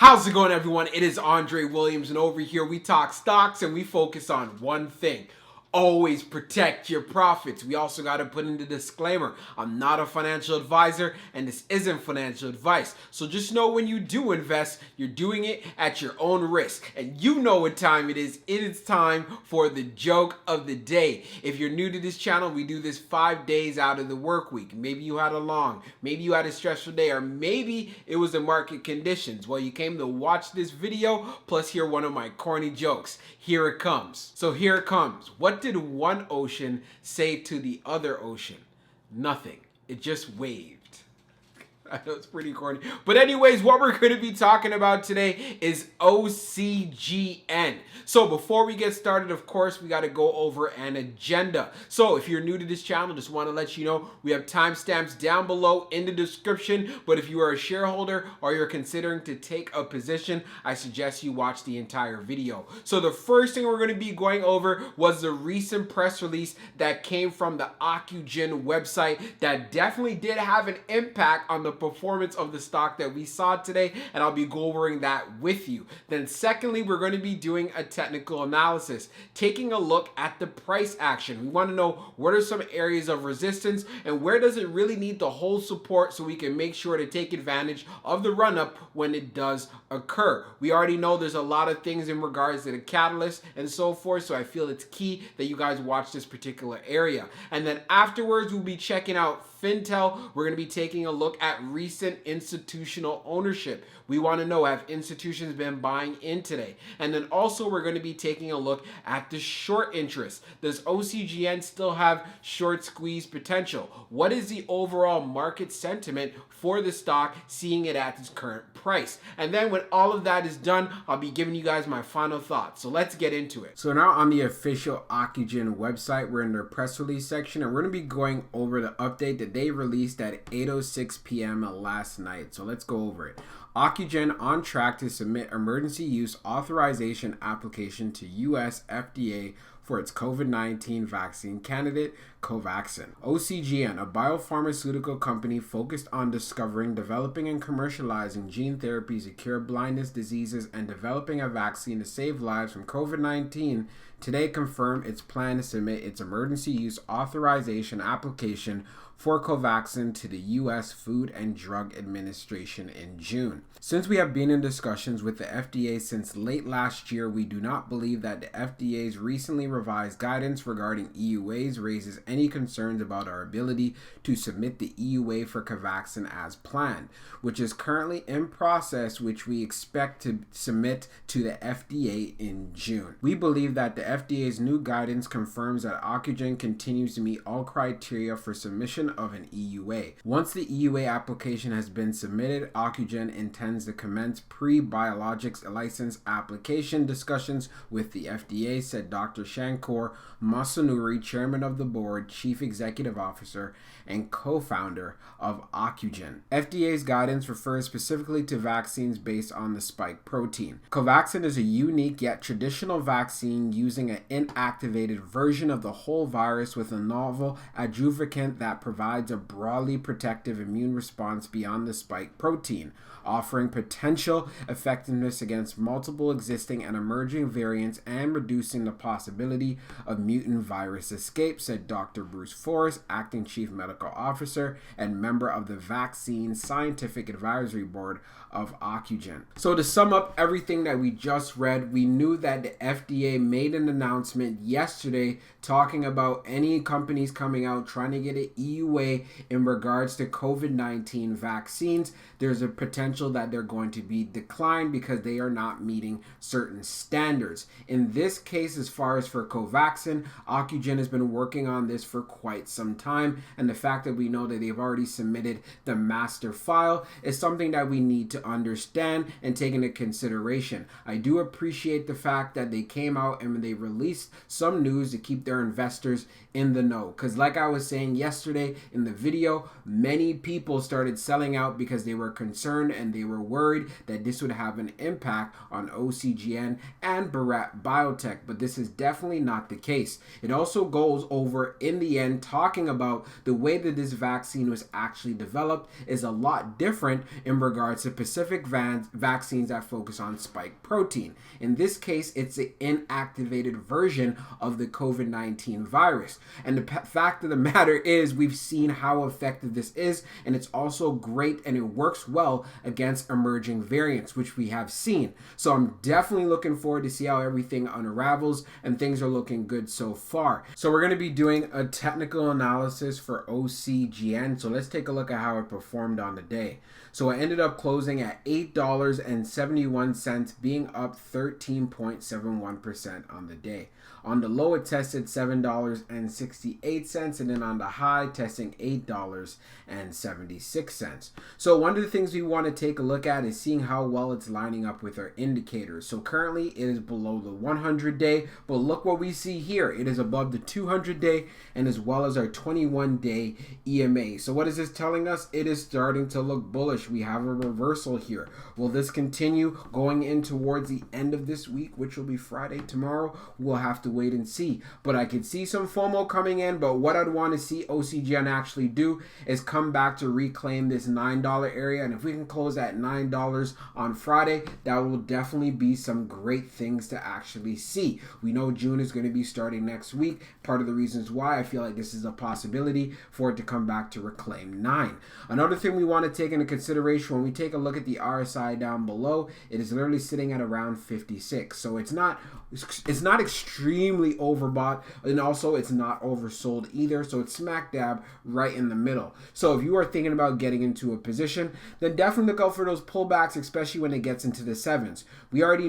How's it going, everyone? It is Andre Williams, and over here we talk stocks and we focus on one thing. Always protect your profits. We also got to put in the disclaimer. I'm not a financial advisor and this isn't financial advice. So just know when you do invest, you're doing it at your own risk. And you know what time it is. It is time for the joke of the day. If you're new to this channel, we do this 5 days out of the work week. Maybe you had a long, maybe you had a stressful day, or maybe it was the market conditions. Well, you came to watch this video plus hear one of my corny jokes. Here it comes. So here it comes. What did one ocean say to the other ocean? Nothing. It just waved. I know it's pretty corny. But anyways, what we're going to be talking about today is OCGN. So before we get started, of course, we got to go over an agenda. So if you're new to this channel, just want to let you know we have timestamps down below in the description. But if you are a shareholder or you're considering to take a position, I suggest you watch the entire video. So the first thing we're going to be going over was the recent press release that came from the OCGN website that definitely did have an impact on the performance of the stock that we saw today, and I'll be going that with you. Then secondly, we're going to be doing a technical analysis, taking a look at the price action. We want to know what are some areas of resistance and where does it really need to hold support so we can make sure to take advantage of the run-up when it does occur. We already know there's a lot of things in regards to the catalyst and so forth, so I feel it's key that you guys watch this particular area. And then afterwards, we'll be checking out Fintel. We're going to be taking a look at recent institutional ownership. We want to know, have institutions been buying in today? And then also we're going to be taking a look at the short interest. Does OCGN still have short squeeze potential? What is the overall market sentiment for the stock, seeing it at its current price? And then when all of that is done, I'll be giving you guys my final thoughts. So let's get into it. So now on the official OCGN website, we're in their press release section, and we're going to be going over the update that they released at 8:06 p.m. last night. So let's go over it. OCGN on track to submit emergency use authorization application to US FDA for its COVID-19 vaccine candidate, Covaxin. OCGN, a biopharmaceutical company focused on discovering, developing, and commercializing gene therapies to cure blindness diseases and developing a vaccine to save lives from COVID-19, today confirmed its plan to submit its emergency use authorization application for Covaxin to the U.S. Food and Drug Administration in June. Since we have been in discussions with the FDA since late last year, we do not believe that the FDA's recently revised guidance regarding EUAs raises any concerns about our ability to submit the EUA for Covaxin as planned, which is currently in process, which we expect to submit to the FDA in June. We believe that the FDA's new guidance confirms that OCGN continues to meet all criteria for submission of an EUA. Once the EUA application has been submitted, OCGN intends to commence pre-biologics license application discussions with the FDA, said Dr. Shankar Masanuri, chairman of the board, chief executive officer, and co-founder of OCGN. FDA's guidance refers specifically to vaccines based on the spike protein. Covaxin is a unique yet traditional vaccine using an inactivated version of the whole virus with a novel adjuvant that provides a broadly protective immune response beyond the spike protein, offering potential effectiveness against multiple existing and emerging variants and reducing the possibility of mutant virus escape, said Dr. Bruce Forrest, acting chief medical officer and member of the Vaccine Scientific Advisory Board of OCGN. So to sum up everything that we just read, we knew that the FDA made an announcement yesterday talking about any companies coming out trying to get an EUA in regards to COVID-19 vaccines. There's a potential that they're going to be declined because they are not meeting certain standards. In this case, as far as for Covaxin, OCGN has been working on this for quite some time, and the fact that we know that they've already submitted the master file is something that we need to understand and take into consideration. I do appreciate the fact that they came out and they released some news to keep their investors in the know, because like I was saying yesterday, yesterday in the video, many people started selling out because they were concerned and they were worried that this would have an impact on OCGN and Bharat Biotech, but this is definitely not the case. It also goes over in the end talking about the way that this vaccine was actually developed is a lot different in regards to specific vaccines that focus on spike protein. In this case, it's an inactivated version of the COVID-19 virus. And the fact of the matter is we've seen how effective this is, and it's also great and it works well against emerging variants, which we have seen. So I'm definitely looking forward to see how everything unravels, and things are looking good so far. So we're going to be doing a technical analysis for OCGN. So let's take a look at how it performed on the day. So it ended up closing at $8.71, being up 13.71% on the day. On the low, it tested $7.68, and then on the high, testing $8.76. So one of the things we want to take a look at is seeing how well it's lining up with our indicators. So currently, it is below the 100-day, but look what we see here. It is above the 200-day and as well as our 21-day EMA. So what is this telling us? It is starting to look bullish. We have a reversal here. Will this continue going in towards the end of this week, which will be Friday tomorrow? We'll have to wait and see. But I could see some FOMO coming in, but what I'd want to see OCGN actually do is come back to reclaim this $9 area. And if we can close at $9 on Friday, that will definitely be some great things to actually see. We know June is going to be starting next week. Part of the reasons why I feel like this is a possibility for it to come back to reclaim 9. Another thing we want to take into consideration when we take a look at the RSI down below, it is literally sitting at around 56. So it's not extremely overbought, and also it's not oversold either. So it's smack dab right in the middle. So if you are thinking about getting into a position, then definitely look out for those pullbacks, especially when it gets into the 7s. We already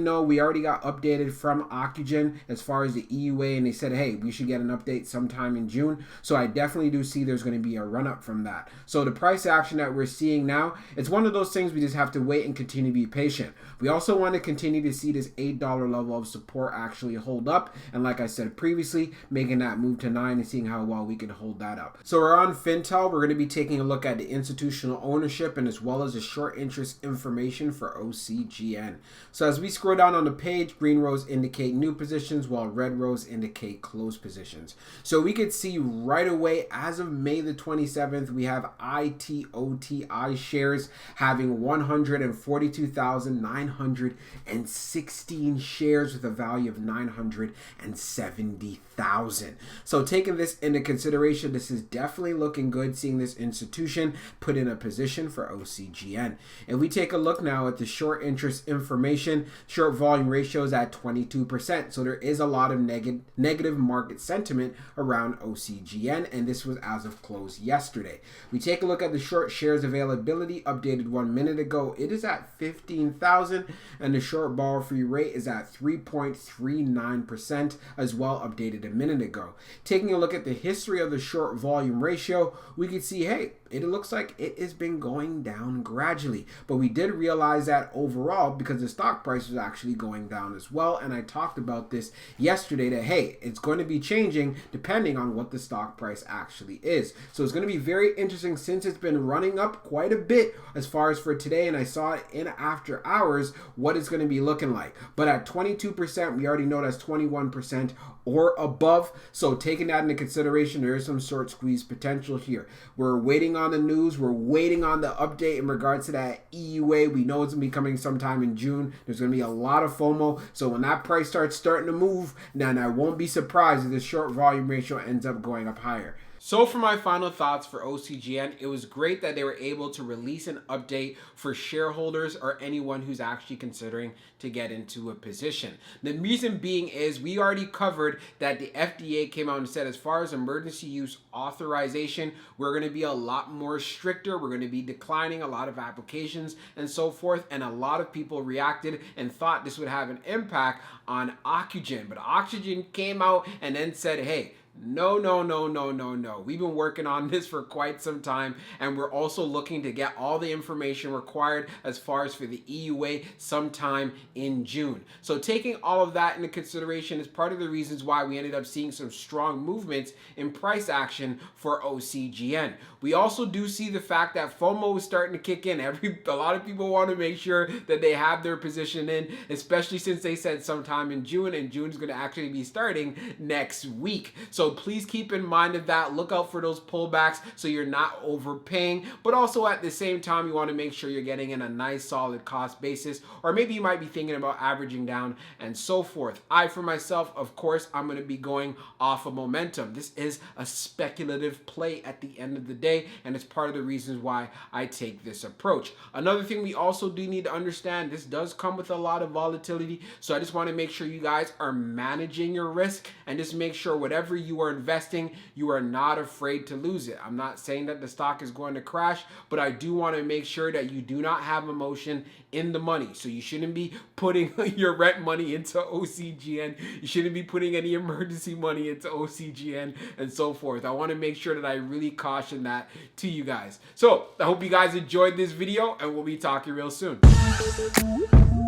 got updated from Ocugen as far as the EUA, and they said, hey, we should get an update sometime in June. So I definitely do see there's going to be a run up from that. So the price action that we're seeing now, it's one of those things we just have to wait and continue to be patient. We also want to continue to see this $8 level of support actually hold up, and like I said previously, making that move to 9 and seeing how well we can hold that up. So we're on Fintel. We're going to be taking a look at the institutional ownership and as well as the short interest information for OCGN. So as we scroll down on the page, green rows indicate new positions while red rows indicate closed positions. So we could see right away as of May the 27th, we have ITOTI shares having 142,916 shares with a value of 970,000. So taking this into consideration, this is definitely looking good, seeing this institution put in a position for OCGN. If we take a look now at the short interest information, short volume ratio is at 22%. So there is a lot of negative market sentiment around OCGN, and this was as of close yesterday. We take a look at the short shares availability updated 1 minute ago. It is at 15,000, and the short borrow free rate is at 3.39% as well, updated a minute ago. Taking a look at the history of the short volume ratio, we can see, hey, it looks like it has been going down gradually. But we did realize that overall, because the stock price was actually going down as well, and I talked about this yesterday, that hey, it's going to be changing depending on what the stock price actually is. So it's going to be very interesting since it's been running up quite a bit as far as for today, and I saw it in after hours, what it's going to be looking like. But at 22%, we already know that's 21% or above. So taking that into consideration, there is some short squeeze potential here. We're waiting on the news. We're waiting on the update in regards to that EUA. We know it's going to be coming sometime in June. There's going to be a lot of FOMO. So when that price starts starting to move, then I won't be surprised if the short volume ratio ends up going up higher. So for my final thoughts for OCGN, it was great that they were able to release an update for shareholders or anyone who's actually considering to get into a position. The reason being is we already covered that the FDA came out and said as far as emergency use authorization, we're going to be a lot more stricter. We're going to be declining a lot of applications and so forth. And a lot of people reacted and thought this would have an impact on ocugen. But ocugen came out and then said, hey, No, no, no, no, no, no. We've been working on this for quite some time, and we're also looking to get all the information required as far as for the EUA sometime in June. So taking all of that into consideration is part of the reasons why we ended up seeing some strong movements in price action for OCGN. We also do see the fact that FOMO is starting to kick in. A lot of people want to make sure that they have their position in, especially since they said sometime in June, and June is going to actually be starting next week. So please keep in mind of that. Look out for those pullbacks so you're not overpaying, but also at the same time, you want to make sure you're getting in a nice solid cost basis, or maybe you might be thinking about averaging down and so forth. I, for myself, of course, I'm going to be going off of momentum. This is a speculative play at the end of the day, and it's part of the reasons why I take this approach. Another thing we also do need to understand, this does come with a lot of volatility, so I just want to make sure you guys are managing your risk and just make sure whatever you are investing, you are not afraid to lose it. I'm not saying that the stock is going to crash, but I do want to make sure that you do not have emotion in the money. So you shouldn't be putting your rent money into OCGN. You shouldn't be putting any emergency money into OCGN and so forth. I want to make sure that I really caution that to you guys. So I hope you guys enjoyed this video, and we'll be talking real soon.